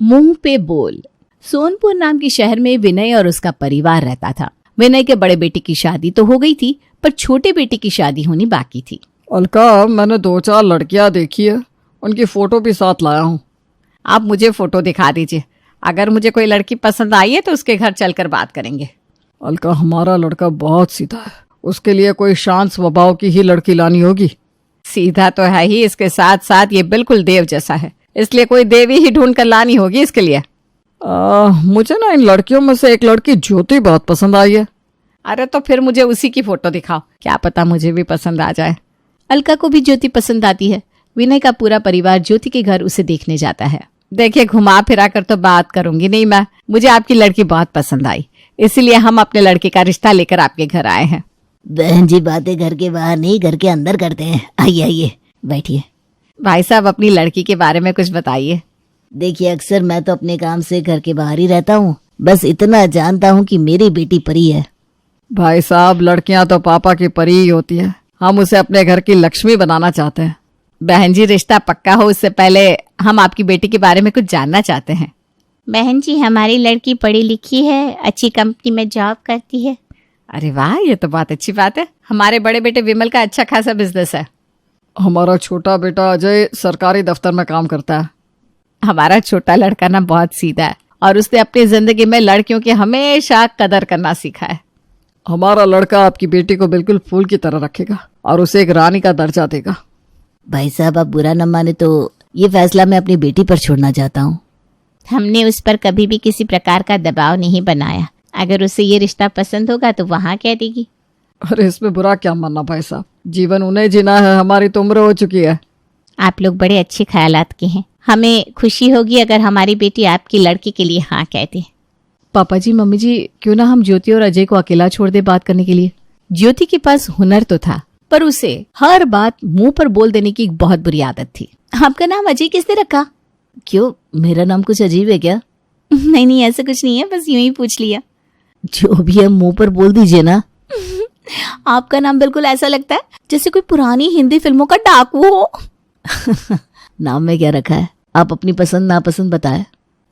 मुंह पे बोल। सोनपुर नाम के शहर में विनय और उसका परिवार रहता था। विनय के बड़े बेटे की शादी तो हो गई थी, पर छोटे बेटे की शादी होनी बाकी थी। अलका, मैंने 2-4 लड़कियां देखी है, उनकी फोटो भी साथ लाया हूँ। आप मुझे फोटो दिखा दीजिए। अगर मुझे कोई लड़की पसंद आई है तो उसके घर चलकर बात करेंगे। अलका, हमारा लड़का बहुत सीधा है, उसके लिए कोई शांत स्वभाव की ही लड़की लानी होगी। सीधा तो है ही, इसके साथ साथ ये बिल्कुल देव जैसा है, इसलिए कोई देवी ही ढूंढ कर लानी होगी इसके लिए। मुझे ना इन लड़कियों में से एक लड़की ज्योति बहुत पसंद आई है। अरे तो फिर मुझे उसी की फोटो दिखाओ, क्या पता मुझे भी पसंद आ जाए। अलका को भी ज्योति पसंद आती है। विनय का पूरा परिवार ज्योति के घर उसे देखने जाता है। देखिए, घुमा फिरा कर तो बात करूंगी नहीं मैं, मुझे आपकी लड़की बहुत पसंद आई, इसीलिए हम अपने लड़के का रिश्ता लेकर आपके घर आए हैं। बहन जी, बातें घर के बाहर नहीं घर के अंदर करते हैं। आइए आइए बैठिए। भाई साहब, अपनी लड़की के बारे में कुछ बताइए। देखिए, अक्सर मैं तो अपने काम से घर के बाहर ही रहता हूँ, बस इतना जानता हूँ कि मेरी बेटी परी है। भाई साहब, लड़कियां तो पापा की परी ही होती है, हम उसे अपने घर की लक्ष्मी बनाना चाहते हैं। बहन जी, रिश्ता पक्का हो उससे पहले हम आपकी बेटी के बारे में कुछ जानना चाहते हैं। बहन जी, हमारी लड़की पढ़ी लिखी है, अच्छी कंपनी में जॉब करती है। अरे वाह, ये तो बहुत अच्छी बात है। हमारे बड़े बेटे विमल का अच्छा खासा बिजनेस है। हमारा छोटा बेटा अजय सरकारी दफ्तर में काम करता है। हमारा छोटा लड़का ना बहुत सीधा है और उसने अपनी जिंदगी में लड़कियों की हमेशा कदर करना सीखा है। हमारा लड़का आपकी बेटी को बिल्कुल फूल की तरह रखेगा और उसे एक रानी का दर्जा देगा। भाई साहब, आप बुरा न माने तो ये फैसला मैं अपनी बेटी पर छोड़ना चाहता हूँ। हमने उस पर कभी भी किसी प्रकार का दबाव नहीं बनाया। अगर उसे ये रिश्ता पसंद होगा तो वहाँ कह देगी। अरे इसमें बुरा क्या मानना भाई साहब, जीवन उन्हें जीना है, हमारी तो उम्र हो चुकी है। आप लोग बड़े अच्छे ख्यालात के हैं। हमें खुशी होगी अगर हमारी बेटी आपकी लड़की के लिए हाँ कह दे। पापा जी, मम्मी जी, क्यों ना हम ज्योति और अजय को अकेला छोड़ दे बात करने के लिए। ज्योति के पास हुनर तो था, पर उसे हर बात मुंह पर बोल देने की एक बहुत बुरी आदत थी। आपका नाम अजय किसने रखा? क्यों, मेरा नाम कुछ अजीब है क्या? नहीं नहीं, ऐसा कुछ नहीं है, बस यूं ही पूछ लिया। जो भी है मुंह पर बोल दीजिए ना। आपका नाम बिल्कुल ऐसा लगता है जैसे कोई पुरानी हिंदी फिल्मों का डाकू हो। नाम में क्या रखा है? आप अपनी पसंद नापसंद बताएं।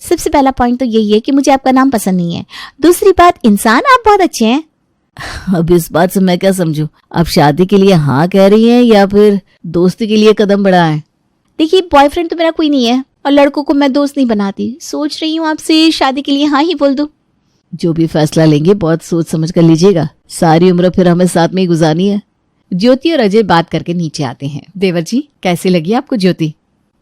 सबसे पहला पॉइंट तो यही है कि मुझे आपका नाम पसंद नहीं है। दूसरी बात, इंसान आप बहुत अच्छे हैं। अब इस बात से मैं क्या समझूं? आप शादी के लिए हाँ कह रही हैं या फिर दोस्ती के लिए कदम बढ़ाएं? देखिए, बॉयफ्रेंड तो मेरा कोई नहीं है और लड़कों को मैं दोस्त नहीं बनाती। सोच रही हूँ आपसे शादी के लिए हाँ ही बोल दूं। जो भी फैसला लेंगे बहुत सोच समझ कर लीजिएगा, सारी उम्र फिर हमें साथ में ही गुजारनी है। ज्योति और अजय बात करके नीचे आते हैं। देवर जी, कैसी लगी आपको ज्योति?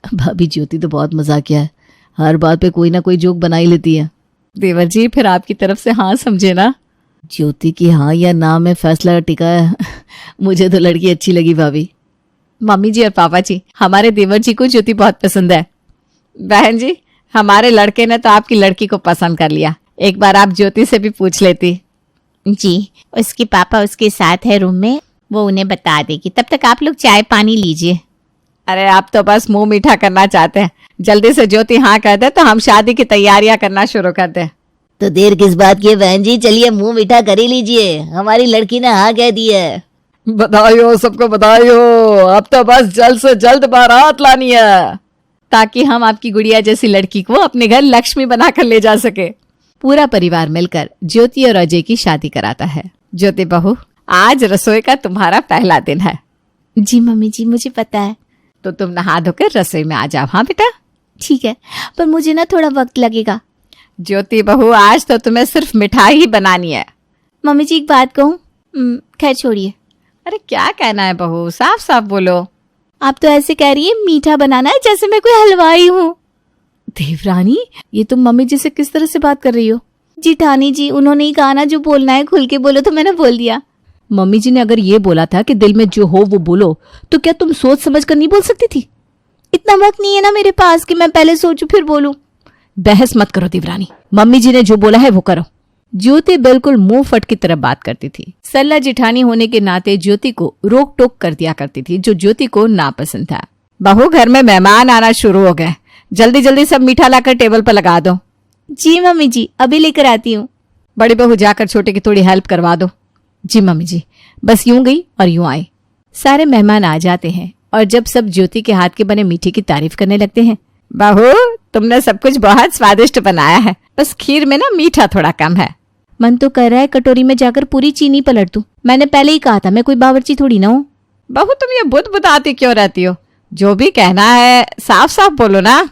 भाभी, ज्योति तो बहुत मजाकिया है, हर बात पे कोई ना कोई जोक बना ही लेती है। देवर जी, फिर आपकी तरफ से हाँ समझे ना। ज्योति की हाँ या ना में फैसला टिका है। मुझे तो लड़की अच्छी लगी भाभी। मम्मी जी और पापा जी, हमारे देवर जी को ज्योति बहुत पसंद है। बहन जी, हमारे लड़के ने तो आपकी लड़की को पसंद कर लिया, एक बार आप ज्योति से भी पूछ लेती। जी, उसके पापा उसके साथ है रूम में, वो उन्हें बता देगी। तब तक आप लोग चाय पानी लीजिए। अरे आप तो बस मुंह मीठा करना चाहते हैं, जल्दी से ज्योति हाँ कह दे तो हम शादी की तैयारियां करना शुरू कर दें। तो देर किस बात की है बहन जी, चलिए मुंह मीठा कर ही लीजिए, हमारी लड़की ने हाँ कह दी है। बधाई हो सबको, बधाई हो। अब तो बस जल्द से जल्द बारात लानी है ताकि हम आपकी गुड़िया जैसी लड़की को अपने घर लक्ष्मी बनाकर ले जा सके। पूरा परिवार मिलकर ज्योति और अजय की शादी कराता है। ज्योति बहू, आज रसोई का तुम्हारा पहला दिन है। जी मम्मी जी, मुझे पता है। तो तुम नहा धोकर रसोई में आ जाओ। हाँ बेटा, ठीक है, पर मुझे ना थोड़ा वक्त लगेगा। ज्योति बहू, आज तो तुम्हें सिर्फ मिठाई ही बनानी है। मम्मी जी, एक बात कहूँ? खैर छोड़िए। अरे क्या कहना है बहू, साफ साफ बोलो। आप तो ऐसे कह रही है मीठा बनाना है जैसे मैं कोई हलवाई हूँ। देवरानी, ये तुम मम्मी जी से किस तरह से बात कर रही हो? जिठानी जी, उन्होंने ही कहा ना जो बोलना है खुल के बोलो, तो मैंने बोल दिया। मम्मी जी ने अगर ये बोला था कि दिल में जो हो वो बोलो, तो क्या तुम सोच समझ कर नहीं बोल सकती थी? इतना वक्त नहीं है ना मेरे पास कि मैं पहले सोचूं फिर बोलूं। बहस मत करो देवरानी, मम्मी जी ने जो बोला है वो करो। ज्योति बिल्कुल मुंह फट की तरह बात करती थी। सल्ला जिठानी होने के नाते ज्योति को रोक टोक कर दिया करती थी, जो ज्योति को नापसंद था। बहू, घर में मेहमान आना शुरू हो गए, जल्दी जल्दी सब मीठा लाकर टेबल पर लगा दो। जी मम्मी जी, अभी लेकर आती हूँ। बड़ी बहू, जाकर छोटे की थोड़ी हेल्प करवा दो। जी मम्मी जी। बस यूं गई और यूं आई। सारे मेहमान आ जाते हैं और जब सब ज्योति के हाथ के बने मीठे की तारीफ करने लगते हैं। बहू, तुमने सब कुछ बहुत स्वादिष्ट बनाया है, बस खीर में ना मीठा थोड़ा कम है। मन तो कर रहा है कटोरी में जाकर पूरी चीनी पलट दूं। मैंने पहले ही कहा था मैं कोई बावर्ची थोड़ी ना हूँ। बहू तुम ये बुदबुदाती क्यों रहती हो? जो भी कहना है साफ साफ बोलो ना।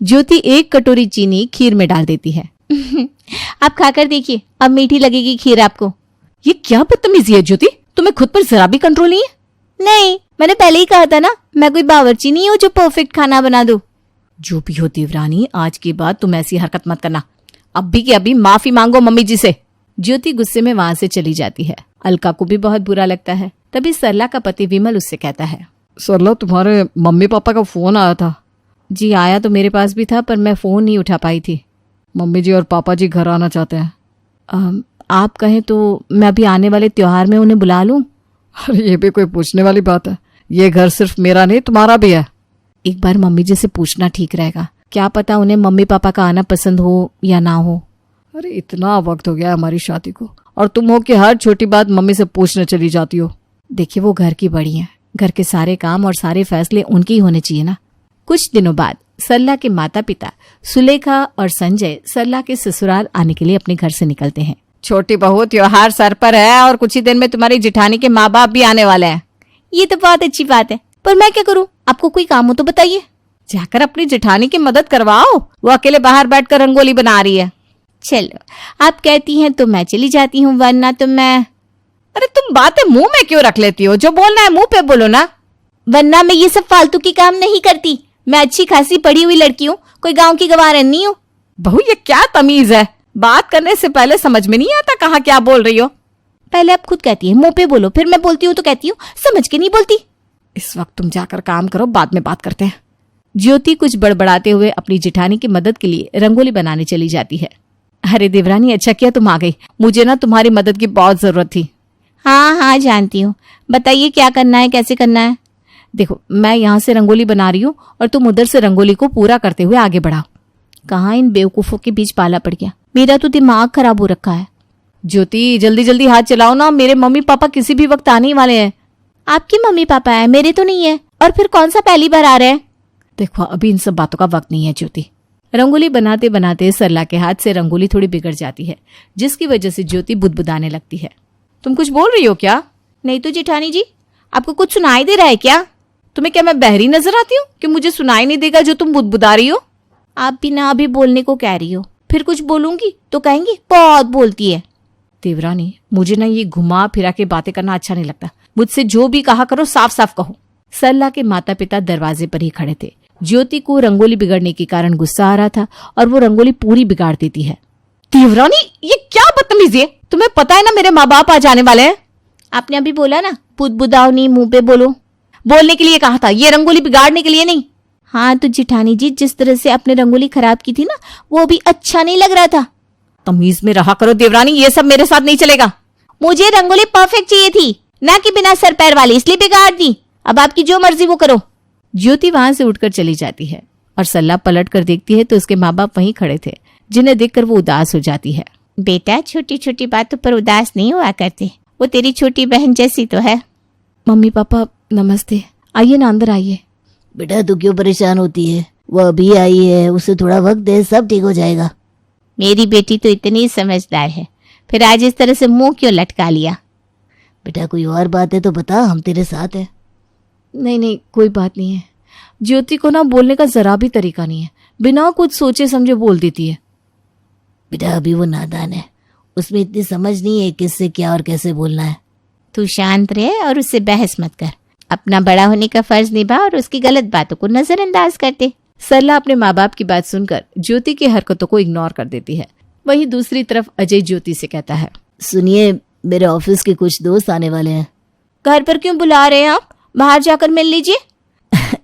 ज्योति 1 कटोरी चीनी खीर में डाल देती है। आप खाकर देखिए, अब मीठी लगेगी खीर आपको। ये क्या बदतमीजी है ज्योति, तुम्हें खुद पर जरा भी कंट्रोल नहीं है? नहीं, मैंने पहले ही कहा था ना, मैं कोई बावर्ची नहीं हूँ जो परफेक्ट खाना बना दूं। जो भी हो देवरानी, आज के बाद तुम ऐसी हरकत मत करना। अभी की अभी माफी मांगो मम्मी जी से। ज्योति गुस्से में वहां से चली जाती है। अलका को भी बहुत बुरा लगता है। तभी सरला का पति विमल उससे कहता है, सरला तुम्हारे मम्मी पापा का फोन आया था। जी आया तो मेरे पास भी था, पर मैं फोन नहीं उठा पाई थी। मम्मी जी और पापा जी घर आना चाहते हैं। आप कहें तो मैं अभी आने वाले त्योहार में उन्हें बुला लूं? अरे ये भी कोई पूछने वाली बात है? ये घर सिर्फ मेरा नहीं तुम्हारा भी है। एक बार मम्मी जी से पूछना ठीक रहेगा, क्या पता उन्हें मम्मी पापा का आना पसंद हो या ना हो। अरे इतना वक्त हो गया हमारी शादी को, और तुम हो कि हर छोटी बात मम्मी से पूछने चली जाती हो। देखिए वो घर की बड़ी हैं, घर के सारे काम और सारे फैसले उनके ही होने चाहिए ना। कुछ दिनों बाद सरला के माता पिता सुलेखा और संजय सरला के ससुराल आने के लिए अपने घर से निकलते हैं। छोटी बहू, त्योहार सर पर है और कुछ ही दिन में तुम्हारी जिठानी के माँ बाप भी आने वाले हैं। ये तो बहुत अच्छी बात है, पर मैं क्या करूं? आपको कोई काम हो तो बताइए। जाकर अपनी जिठानी की मदद करवाओ, वो अकेले बाहर बैठकर रंगोली बना रही है। चलो आप कहती हैं तो मैं चली जाती हूँ, वरना तो मैं। अरे तुम बातें मुंह में क्यों रख लेती हो? जो बोलना है मुंह पे बोलो ना। वरना मैं ये सब फालतू की काम नहीं करती। मैं अच्छी खासी पढ़ी हुई लड़की हूँ, कोई गांव की गवारन नहीं हूँ। बहू ये क्या तमीज है? बात करने से पहले समझ में नहीं आता कहाँ क्या बोल रही हो। पहले आप खुद कहती है मुंह पे बोलो, फिर मैं बोलती हूँ तो कहती हूँ समझ के नहीं बोलती। इस वक्त तुम जाकर काम करो, बाद में बात करते हैं। ज्योति कुछ बड़बड़ाते हुए अपनी जिठानी की मदद के लिए रंगोली बनाने चली जाती है। अरे देवरानी, अच्छा किया तुम आ गई, मुझे ना तुम्हारी मदद की बहुत जरूरत थी। हाँ जानती हूँ, बताइए क्या करना है, कैसे करना है। देखो मैं यहाँ से रंगोली बना रही हूँ और तुम उधर से रंगोली को पूरा करते हुए आगे बढ़ाओ। कहाँ इन बेवकूफों के बीच पाला पड़ गया, मेरा तो दिमाग खराब हो रखा है। ज्योति जल्दी जल्दी हाथ चलाओ ना, मेरे मम्मी पापा किसी भी वक्त आने ही वाले हैं। आपकी मम्मी पापा है, मेरे तो नहीं है। और फिर कौन सा पहली बार आ रहे हैं? देखो अभी इन सब बातों का वक्त नहीं है ज्योति। रंगोली बनाते बनाते सरला के हाथ से रंगोली थोड़ी बिगड़ जाती है, जिसकी वजह से ज्योति बुदबुदाने लगती है। तुम कुछ बोल रही हो क्या? नहीं तो जेठानी जी, आपको कुछ सुनाई दे रहा है क्या? तुम्हें क्या मैं बहरी नजर आती हूँ कि मुझे सुनाई नहीं देगा जो तुम बुदबुदा रही हो? आप भी ना अभी बोलने को कह रही हो, फिर कुछ बोलूंगी तो कहेंगी बहुत बोलती है। देवरानी, मुझे ना ये घुमा फिरा के बातें करना अच्छा नहीं लगता। मुझसे जो भी कहा करो साफ साफ कहो। सरला के माता पिता दरवाजे पर ही खड़े थे। ज्योति को रंगोली बिगड़ने के कारण गुस्सा आ रहा था और वो रंगोली पूरी बिगाड़ देती है। देवरानी ये क्या बदतमीजी है? तुम्हें पता है ना मेरे माँ बाप आ जाने वाले हैं। आपने अभी बोला ना बुदबुदाओ नहीं, मुंह पे बोलो। बोलने के लिए कहा था, ये रंगोली बिगाड़ने के लिए नहीं। हाँ तो जिठानी जी, जिस तरह से आपने रंगोली खराब की थी ना, वो भी अच्छा नहीं लग रहा था। तमीज में रहा करो देवरानी, ये सब मेरे साथ नहीं चलेगा। मुझे रंगोली परफेक्ट चाहिए थी, ना कि बिना सर पैर वाली, इसलिए बिगाड़ दी। अब आपकी जो मर्जी वो करो। ज्योति वहां से उठकर चली जाती है और सरला पलट कर देखती है तो उसके माँ बाप वहीं खड़े थे, जिन्हें देखकर वो उदास हो जाती है। बेटा छोटी छोटी बातों पर उदास नहीं हुआ करते, वो तेरी छोटी बहन जैसी तो है। मम्मी पापा नमस्ते, आइए ना अंदर आइए। बेटा तू क्यों परेशान होती है? वो अभी आई है, उसे थोड़ा वक्त दे, सब ठीक हो जाएगा। मेरी बेटी तो इतनी समझदार है, फिर आज इस तरह से मुंह क्यों लटका लिया? बेटा कोई और बात है तो बता, हम तेरे साथ हैं। नहीं कोई बात नहीं है। ज्योति को ना बोलने का जरा भी तरीका नहीं है, बिना कुछ सोचे समझे बोल देती है। बेटा अभी वो नादान है, उसमें इतनी समझ नहीं है किससे क्या और कैसे बोलना है। तू शांत रहे और उससे बहस मत कर, अपना बड़ा होने का फर्ज निभा और उसकी गलत बातों को नजरअंदाज कर दे। सरला अपने माँ बाप की बात सुनकर ज्योति की हरकतों को इग्नोर कर देती है। वहीं दूसरी तरफ अजय ज्योति से कहता है, सुनिए मेरे ऑफिस के कुछ दोस्त आने वाले हैं। घर पर क्यों बुला रहे हैं आप? बाहर जाकर मिल लीजिए।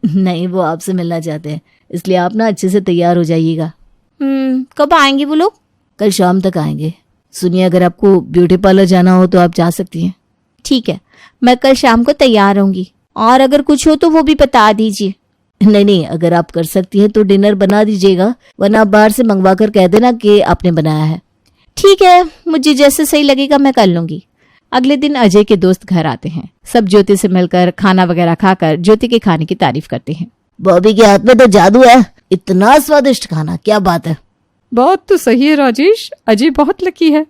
नहीं वो आपसे मिलना चाहते हैं, इसलिए आप ना अच्छे से तैयार हो जाइएगा। कब आएंगे वो लोग? कल शाम तक आएंगे। सुनिए अगर आपको ब्यूटी पार्लर जाना हो तो आप जा सकती हैं। ठीक है, मैं कल शाम को तैयार रहूंगी, और अगर कुछ हो तो वो भी बता दीजिए। नहीं अगर आप कर सकती हैं तो डिनर बना दीजिएगा, वरना आप बाहर से मंगवा कर कह देना कि आपने बनाया है। ठीक है, मुझे जैसे सही लगेगा मैं कर लूंगी। अगले दिन अजय के दोस्त घर आते हैं। सब ज्योति से मिलकर खाना वगैरह खाकर ज्योति के खाने की तारीफ करते हैं। बॉबी के हाथ में तो जादू है, इतना स्वादिष्ट खाना, क्या बात है। बात तो सही है राजेश, अजय बहुत लकी है।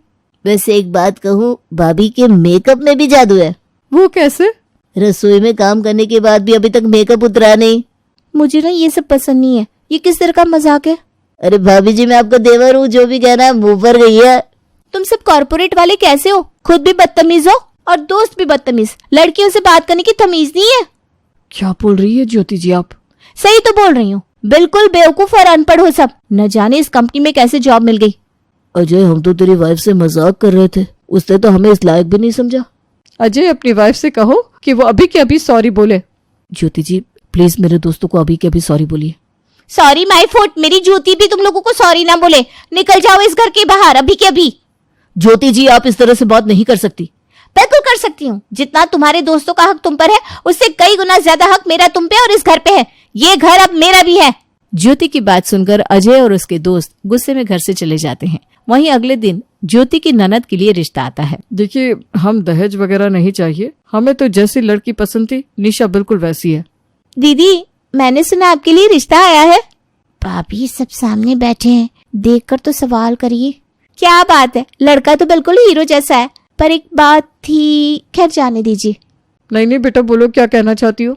वैसे एक बात कहूँ, भाभी के मेकअप में भी जादू है। वो कैसे? रसोई में काम करने के बाद भी अभी तक मेकअप उतरा नहीं। मुझे ना ये सब पसंद नहीं है। ये किस तरह का मजाक है? अरे भाभी जी, मैं आपका देवर हूँ, जो भी कहना है मुंह पर गई है। तुम सब कॉर्पोरेट वाले कैसे हो? खुद भी बदतमीज हो और दोस्त भी बदतमीज। लड़कियों से बात करने की तमीज नहीं है। क्या बोल रही है ज्योति जी आप? सही तो बोल रही हूँ, बिल्कुल बेवकूफ और अनपढ़ हो सब। न जाने इस कंपनी में कैसे जॉब मिल गई। अजय, हम तो तेरी वाइफ से मजाक कर रहे थे, उसने तो हमें इस लायक भी नहीं समझा। अजय, अपनी वाइफ से कहो कि वो अभी के अभी सॉरी बोले। ज्योति जी प्लीज मेरे दोस्तों को अभी के अभी सॉरी बोलिए। सॉरी माय फुट, मेरी ज्योति भी तुम लोगों को सॉरी ना बोले। निकल जाओ इस घर के बाहर अभी के अभी। ज्योति जी, आप इस तरह से बात नहीं कर सकती। बिल्कुल कर सकती हूँ। जितना तुम्हारे दोस्तों का हक तुम पर है, उससे कई गुना ज्यादा हक मेरा तुम पे और इस घर पे है। ये घर अब मेरा भी है। ज्योति की बात सुनकर अजय और उसके दोस्त गुस्से में घर से चले जाते हैं। वहीं अगले दिन ज्योति की ननद के लिए रिश्ता आता है। देखिए, हम दहेज वगैरह नहीं चाहिए, हमें तो जैसी लड़की पसंद थी निशा बिल्कुल वैसी है। दीदी, मैंने सुना आपके लिए रिश्ता आया है। भाभी सब सामने बैठे हैं, देखकर तो सवाल करिए। क्या बात है, लड़का तो बिल्कुल हीरो जैसा है। पर एक बात थी, खैर जाने दीजिए। नहीं बेटा, बोलो क्या कहना चाहती हो?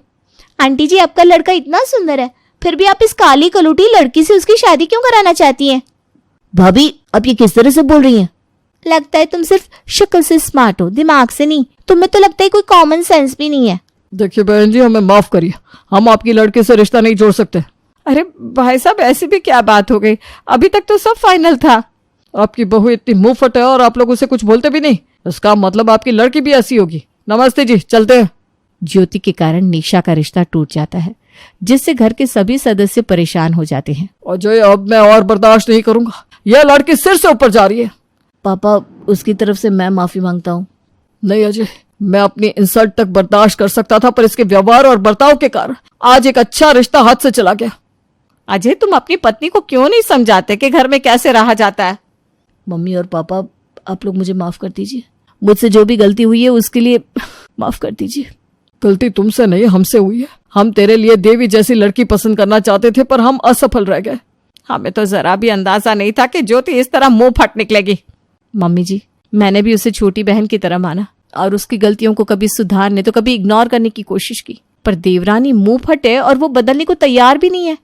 आंटी जी, आपका लड़का इतना सुंदर है, फिर भी आप इस काली कलूटी लड़की से उसकी शादी क्यों कराना चाहती हैं? भाभी, आप ये किस तरह से बोल रही हैं? लगता है तुम सिर्फ शक्ल से स्मार्ट हो, दिमाग से नहीं। तुम्हें तो लगता है कोई कॉमन सेंस भी नहीं है। देखिए बहन जी, हमें माफ करिए, हम आपकी लड़के से रिश्ता नहीं जोड़ सकते। अरे भाई साहब, ऐसी भी क्या बात हो गई? अभी तक तो सब फाइनल था। आपकी बहू इतनी मुंह फट है और आप लोग उसे कुछ बोलते भी नहीं। इसका मतलब आपकी लड़की भी ऐसी होगी। नमस्ते जी, चलते हैं। ज्योति के कारण निशा का रिश्ता टूट जाता है, जिससे घर के सभी सदस्य परेशान हो जाते हैं। अजय, अब मैं और बर्दाश्त नहीं करूंगा, यह लड़की सिर से ऊपर जा रही है। पापा, उसकी तरफ से मैं माफी मांगता हूँ। नहीं अजय, मैं अपनी इंसल्ट तक बर्दाश्त कर सकता था, पर इसके व्यवहार और बर्ताव के कारण आज एक अच्छा रिश्ता हाथ से चला गया। अजय, तुम अपनी पत्नी को क्यों नहीं समझाते कि घर में कैसे रहा जाता है? मम्मी और पापा, आप लोग मुझे माफ कर दीजिए। मुझसे जो भी गलती हुई है उसके लिए माफ कर दीजिए। गलती तुमसे नहीं, हमसे हुई है। हम तेरे लिए देवी जैसी लड़की पसंद करना चाहते थे, पर हम असफल रह गए। हमें तो जरा भी अंदाजा नहीं था कि ज्योति इस तरह मुंह फट निकलेगी। मम्मी जी, मैंने भी उसे छोटी बहन की तरह माना और उसकी गलतियों को कभी सुधारने तो कभी इग्नोर करने की कोशिश की, पर देवरानी मुंह फटे और वो बदलने को तैयार भी नहीं है।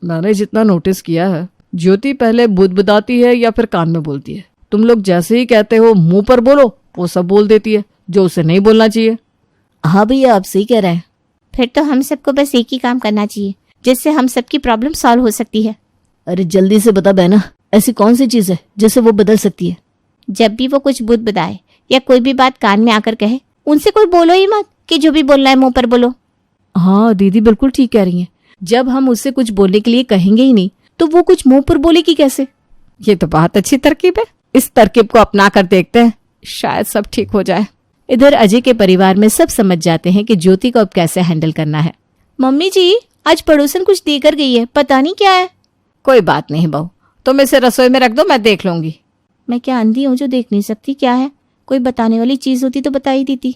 मैंने जितना नोटिस किया है, ज्योति पहले बुदबुदाती है या फिर कान में बोलती है। तुम लोग जैसे ही कहते हो मुंह पर बोलो, वो सब बोल देती है जो उसे नहीं बोलना चाहिए। हाँ भैया, आप सही कह रहे हैं। फिर तो हम सबको बस एक ही काम करना चाहिए, जिससे हम सबकी प्रॉब्लम सॉल्व हो सकती है। अरे जल्दी से बता बहना, ऐसी कौन सी चीज है जिससे वो बदल सकती है? जब भी वो कुछ बुदबुदाए या कोई भी बात कान में आकर कहे, उनसे कोई बोलो ही मत कि जो भी बोलना है मुंह पर बोलो। हाँ दीदी, बिल्कुल ठीक कह रही हैं। जब हम उससे कुछ बोलने के लिए कहेंगे ही नहीं, तो वो कुछ मुंह पर बोलेगी कैसे? ये तो बहुत अच्छी तरकीब है। इस तरकीब को अपना कर देखते हैं, शायद सब ठीक हो जाए। इधर अजय के परिवार में सब समझ जाते हैं कि ज्योति को अब कैसे हैंडल करना है। मम्मी जी, आज पड़ोसन कुछ देकर गई है, पता नहीं क्या है। कोई बात नहीं बहू, तुम इसे रसोई में रख दो, मैं देख लूंगी। मैं क्या अंधी हूँ जो देख नहीं सकती? क्या है? कोई बताने वाली चीज होती तो बता ही देती।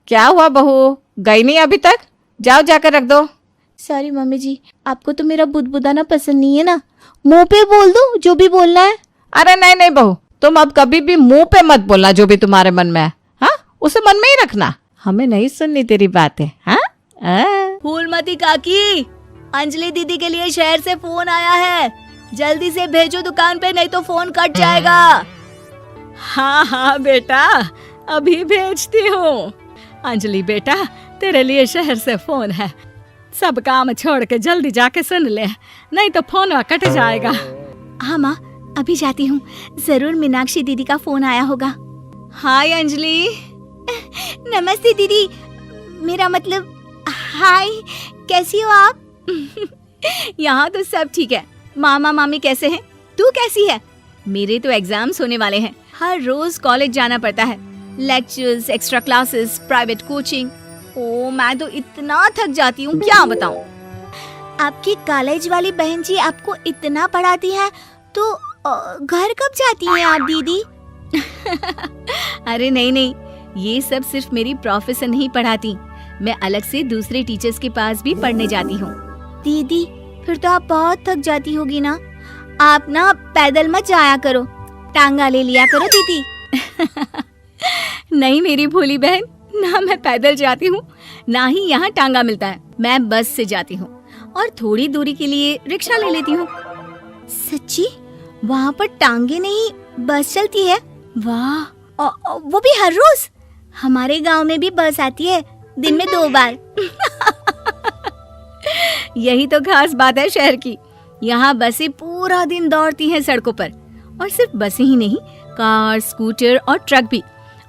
क्या हुआ बहू, गई नहीं अभी तक? जाओ जाकर रख दो। सॉरी मम्मी जी, आपको तो मेरा बुदबुदाना पसंद नहीं है ना। मुंह पे बोल दो जो भी बोलना है। अरे नहीं बहू, तुम अब कभी भी मुंह पे मत बोलना जो भी तुम्हारे मन में है। हाँ, उसे मन में ही रखना, हमें नहीं सुननी तेरी बातें। हाँ, फूलमती काकी, अंजलि दीदी के लिए शहर से फोन आया है, जल्दी से भेजो दुकान पे, नहीं तो फोन कट जाएगा। हाँ बेटा, अभी भेजती हूँ। अंजलि बेटा, तेरे लिए शहर से फोन है, सब काम छोड़ के जल्दी जाके सुन ले, नहीं तो फोन कट जाएगा। हाँ माँ, अभी जाती हूँ। जरूर मीनाक्षी दीदी का फोन आया होगा। हाय अंजलि। नमस्ते दीदी, मेरा मतलब हाय, कैसी हो आप? यहाँ तो सब ठीक है। मामा मामी कैसे हैं? तू कैसी है? मेरे तो एग्जाम्स होने वाले हैं, हर रोज कॉलेज जाना पड़ता है, lectures, extra classes, private coaching. ओ, मैं तो इतना थक जाती हूँ, क्या बताऊँ। आपकी कॉलेज वाली बहन जी आपको इतना पढ़ाती है, तो घर कब जाती हैं आप दीदी? अरे नहीं, ये सब सिर्फ मेरी प्रोफेसर नहीं पढ़ाती, मैं अलग से दूसरे टीचर्स के पास भी पढ़ने जाती हूँ। दीदी फिर तो आप बहुत थक जाती होगी ना, आप ना पैदल मत जाया करो, टांगा ले लिया करो दीदी। नहीं मेरी भोली बहन, ना मैं पैदल जाती हूँ ना ही यहाँ टांगा मिलता है। मैं बस से जाती हूँ और थोड़ी दूरी के लिए रिक्शा ले लेती हूँ। सच्ची? वहाँ पर टांगे नहीं बस चलती है? वाह, वो भी हर रोज? हमारे गांव में भी बस आती है, दिन में 2 बार। यही तो खास बात है शहर की। यहाँ बसें पूरा दिन दौड़ती हैं सड़कों पर, और सिर्फ बसें ही नहीं, कार, स्कूटर और ट्रक भी।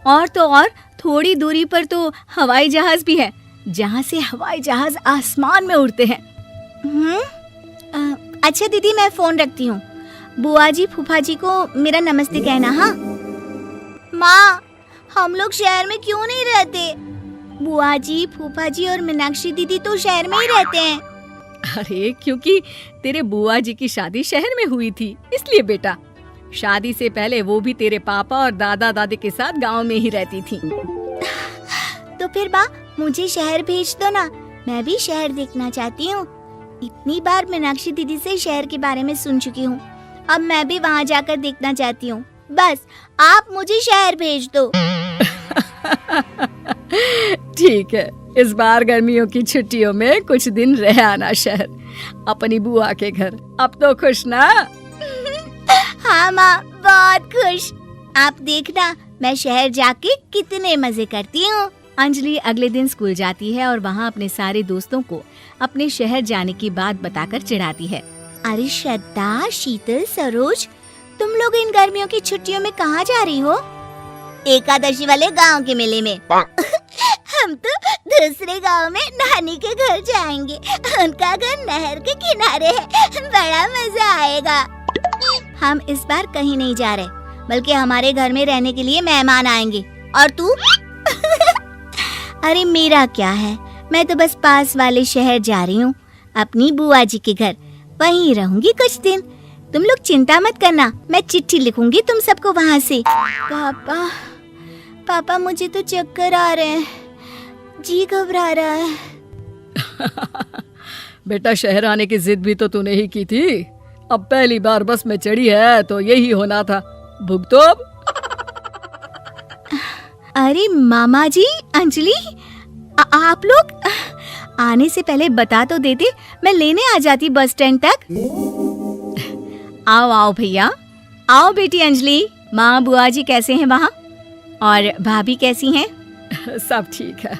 और तो और थोड़ी दूरी पर तो हवाई जहाज भी है, जहाँ से हवाई जहाज आसमान में उड़ते हैं। अच्छा दीदी, मैं फोन रखती हूँ। बुआ जी फूफा जी को मेरा नमस्ते कहना। हाँ माँ, हम लोग शहर में क्यों नहीं रहते? बुआ जी, फूफा जी और मीनाक्षी दीदी तो शहर में ही रहते हैं। अरे क्योंकि तेरे बुआ जी की शादी शहर में हुई थी, इसलिए बेटा। शादी से पहले वो भी तेरे पापा और दादा दादी के साथ गांव में ही रहती थी। तो फिर बा, मुझे शहर भेज दो ना, मैं भी शहर देखना चाहती हूँ। इतनी बार मीनाक्षी दीदी से शहर के बारे में सुन चुकी हूँ, अब मैं भी वहाँ जाकर देखना चाहती हूँ। बस आप मुझे शहर भेज दो। ठीक है, इस बार गर्मियों की छुट्टियों में कुछ दिन रह आना शहर, अपनी बुआ के घर। अब तो खुश ना? हाँ माँ, बहुत खुश। आप देखना मैं शहर जाके कितने मजे करती हूँ। अंजलि अगले दिन स्कूल जाती है और वहाँ अपने सारे दोस्तों को अपने शहर जाने की बात बताकर चिढ़ाती है। अरे श्रद्धा, शीतल, सरोज, तुम लोग इन गर्मियों की छुट्टियों में कहाँ जा रही हो? एकादशी वाले गांव के मेले में। हम तो दूसरे गांव में नानी के घर जाएंगे, उनका घर नहर के किनारे है, बड़ा मजा आएगा। हम इस बार कहीं नहीं जा रहे, बल्कि हमारे घर में रहने के लिए मेहमान आएंगे। और तू? अरे मेरा क्या है, मैं तो बस पास वाले शहर जा रही हूँ, अपनी बुआ जी के घर, वहीं रहूंगी कुछ दिन। तुम लोग चिंता मत करना, मैं चिट्ठी लिखूंगी तुम सबको वहाँ से। पापा मुझे तो चक्कर आ रहे हैं, जी घबरा रहा है। बेटा, शहर आने की जिद भी तो तूने ही की थी। अब पहली बार बस में चढ़ी है तो यही होना था। भुगतो अब। अरे मामा जी, अंजलि, आप लोग आने से पहले बता तो देते, मैं लेने आ जाती बस स्टैंड तक। आओ आओ भैया, आओ बेटी अंजलि। माँ बुआ जी कैसे हैं वहाँ, और भाभी कैसी हैं? सब ठीक है,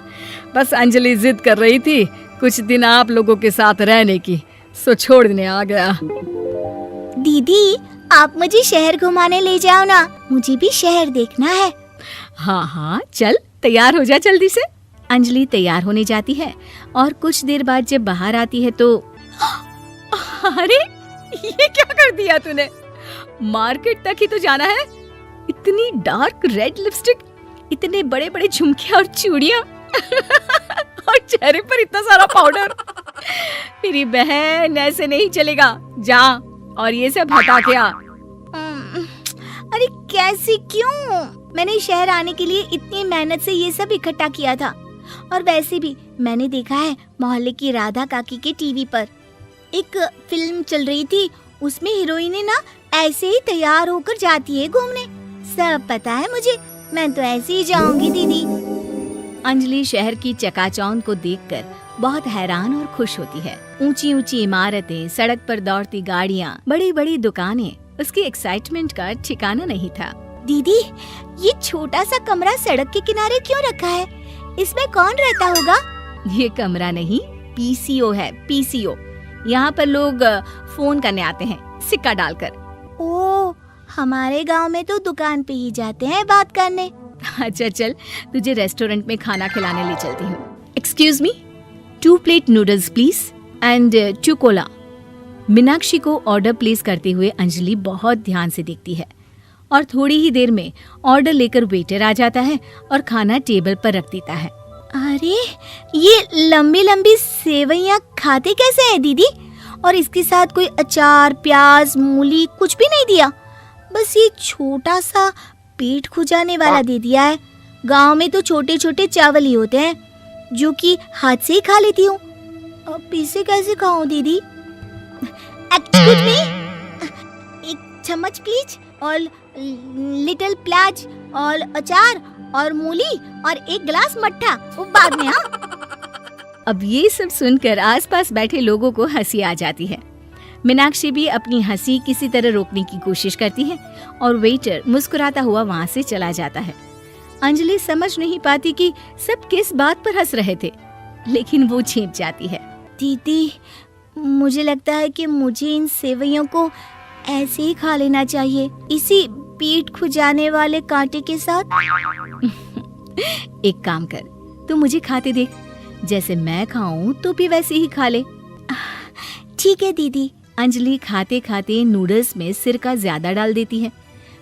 बस अंजलि जिद कर रही थी कुछ दिन आप लोगों के साथ रहने की, सो छोड़ने आ गया। दीदी, आप मुझे शहर घुमाने ले जाओ ना, मुझे भी शहर देखना है। हाँ हाँ चल, तैयार हो जा जल्दी से। अंजलि तैयार होने जाती है और कुछ देर बाद जब बाहर आती है तो अरे ये क्या कर दिया तूने? मार्केट तक ही तो जाना है। इतनी डार्क रेड लिपस्टिक, इतने बड़े बड़े झुमके और चूड़ियां और चेहरे पर इतना सारा पाउडर। मेरी बहन, ऐसे नहीं चलेगा, जा और ये सब हटा के आ। अरे कैसे, क्यों? मैंने शहर आने के लिए इतनी मेहनत से ये सब इकट्ठा किया था। और वैसे भी मैंने देखा है मोहल्ले की राधा काकी के टीवी पर एक फिल्म चल रही थी, उसमें हीरोइनें ना ऐसे ही तैयार होकर जाती है घूमने। सब पता है मुझे, मैं तो ऐसे ही जाऊंगी दीदी। अंजलि शहर की चकाचौंध को देखकर बहुत हैरान और खुश होती है। ऊंची ऊंची इमारतें, सड़क पर दौड़ती गाड़ियाँ, बड़ी बड़ी दुकानें, उसकी एक्साइटमेंट का ठिकाना नहीं था। दीदी, ये छोटा सा कमरा सड़क के किनारे क्यों रखा है? इसमें कौन रहता होगा? ये कमरा नहीं, पीसीओ है, पीसीओ। यहाँ पर लोग फोन करने आते हैं सिक्का डालकर। ओ, हमारे गांव में तो दुकान पे ही जाते हैं बात करने। अच्छा चल, तुझे रेस्टोरेंट में खाना खिलाने ले चलती हूँ। Excuse me, 2 plate noodles please and 2 Cola. Meenakshi को ऑर्डर प्लेस करते हुए अंजलि बहुत ध्यान से देखती है और थोड़ी ही देर में ऑर्डर लेकर वेटर आ जाता है और खाना टेबल पर रख देता है। अरे ये लंबी लंबी सेवइयाँ खाते कैसे हैं दीदी? और इसके साथ कोई अचार, प्याज, मूली कुछ भी नहीं दिया, बस ये छोटा सा पेट खुजाने वाला दे दिया है। गांव में तो छोटे छोटे चावल ही होते हैं जो कि हाथ से ही खा लेती हूँ, अब इसे कैसे खाऊं दीदी? एक्सक्यूज मी, एक चम्मच प्लीज, और लिटिल प्याज और अचार और मूली और एक गिलास मट्ठा, वो बाद में। हाँ, अब ये सब सुनकर आसपास बैठे लोगों को हंसी आ जाती है। मीनाक्षी भी अपनी हंसी किसी तरह रोकने की कोशिश करती है और वेटर मुस्कुराता हुआ वहाँ से चला जाता है। अंजलि समझ नहीं पाती कि सब किस बात पर हंस रहे थे, लेकिन वो छिप जाती है। दीदी, मुझे लगता है कि मुझे इन सेवइयों को ऐसे ही खा लेना चाहिए, इसी पीठ खुजाने वाले कांटे के साथ। एक काम कर, तू मुझे खाते देख, जैसे मैं खाऊं तो भी वैसे ही खा ले। ठीक है दीदी। अंजलि खाते खाते नूडल्स में सिरका ज्यादा डाल देती है,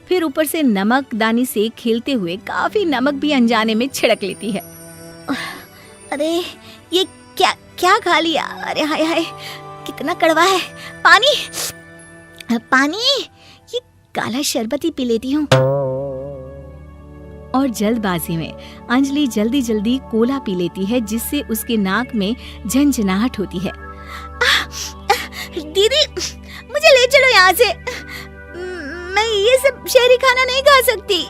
फिर ऊपर से नमक दानी से खिलते हुए काफी नमक भी अनजाने में छिड़क लेती है। अरे ये क्या क्या खा लिया? अरे हाय हाय, कितना कड़वा है। पानी पानी, ये काला शरबत ही पी लेती हूँ। और जल्दबाजी में अंजलि जल्दी जल्दी कोला पी लेती है, जिससे उसके नाक में झंझनाहट होती है। दीदी, मुझे ले चलो यहाँ से। मैं ये सब शहरी खाना नहीं खा सकती।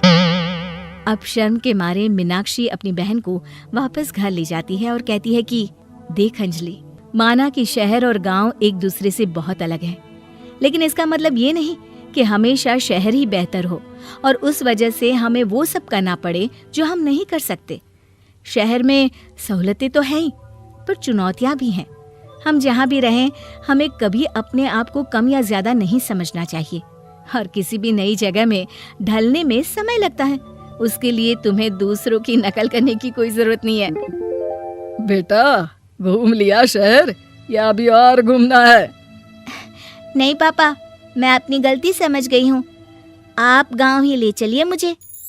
अब शर्म के मारे मीनाक्षी अपनी बहन को वापस घर ले जाती है और कहती है कि देख अंजलि, माना कि शहर और गांव एक दूसरे से बहुत अलग है, लेकिन इसका मतलब ये नहीं कि हमेशा शहर ही बेहतर हो और उस वजह से हमें वो सब करना पड़े जो हम नहीं कर सकते। शहर में सहूलतें तो हैं ही, पर चुनौतियां भी हैं। हम जहाँ भी रहें, हमें कभी अपने आप को कम या ज्यादा नहीं समझना चाहिए। और किसी भी नई जगह में ढलने में समय लगता है, उसके लिए तुम्हें दूसरों की नकल करने की कोई जरूरत नहीं है। बेटा, घूम लिया शहर या अभी और घूमना है? नहीं पापा, मैं अपनी गलती समझ गई हूँ। आप गांव ही ले चलिए मुझे।